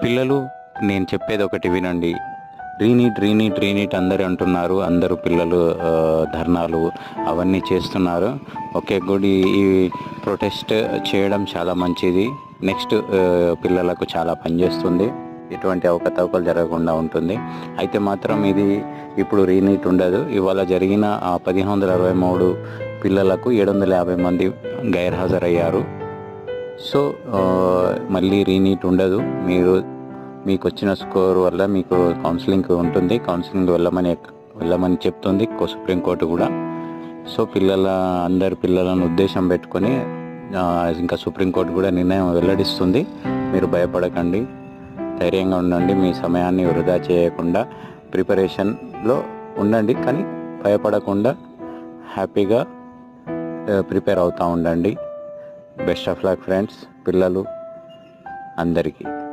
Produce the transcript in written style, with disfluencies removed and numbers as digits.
పిల్లలు, నేను చెప్పేది ఒకటి వినండి. రీనీట్ రీనీట్ రీనీట్ అందరూ అంటున్నారు. అందరూ పిల్లలు ధర్నాలు అవన్నీ చేస్తున్నారు. Okay, good. ఈ ప్రొటెస్ట్ చేయడం చాలా మంచిది. నెక్స్ట్ పిల్లలకు చాలా పనిచేస్తుంది. ఎటువంటి అవకతవకలు జరగకుండా ఉంటుంది. అయితే మాత్రం ఇది ఇప్పుడు రీనీట్ ఉండదు. ఇవాళ జరిగిన 1563 పిల్లలకు 750 మంది గైర్హాజరయ్యారు. సో మళ్ళీ రీనీట్ ఉండదు. మీకు వచ్చిన స్కోర్ వల్ల మీకు కౌన్సిలింగ్ ఉంటుంది. కౌన్సిలింగ్ వెళ్ళమని చెప్తుంది సుప్రీంకోర్టు కూడా. సో అందరి పిల్లలను ఉద్దేశం పెట్టుకొని ఇంకా సుప్రీంకోర్టు కూడా నిర్ణయం వెల్లడిస్తుంది. మీరు భయపడకండి, ధైర్యంగా ఉండండి. మీ సమయాన్ని వృధా చేయకుండా ప్రిపరేషన్లో ఉండండి. కానీ భయపడకుండా హ్యాపీగా ప్రిపేర్ అవుతూ ఉండండి. బెస్ట్ ఆఫ్ లక్ ఫ్రెండ్స్, పిల్లలు అందరికీ.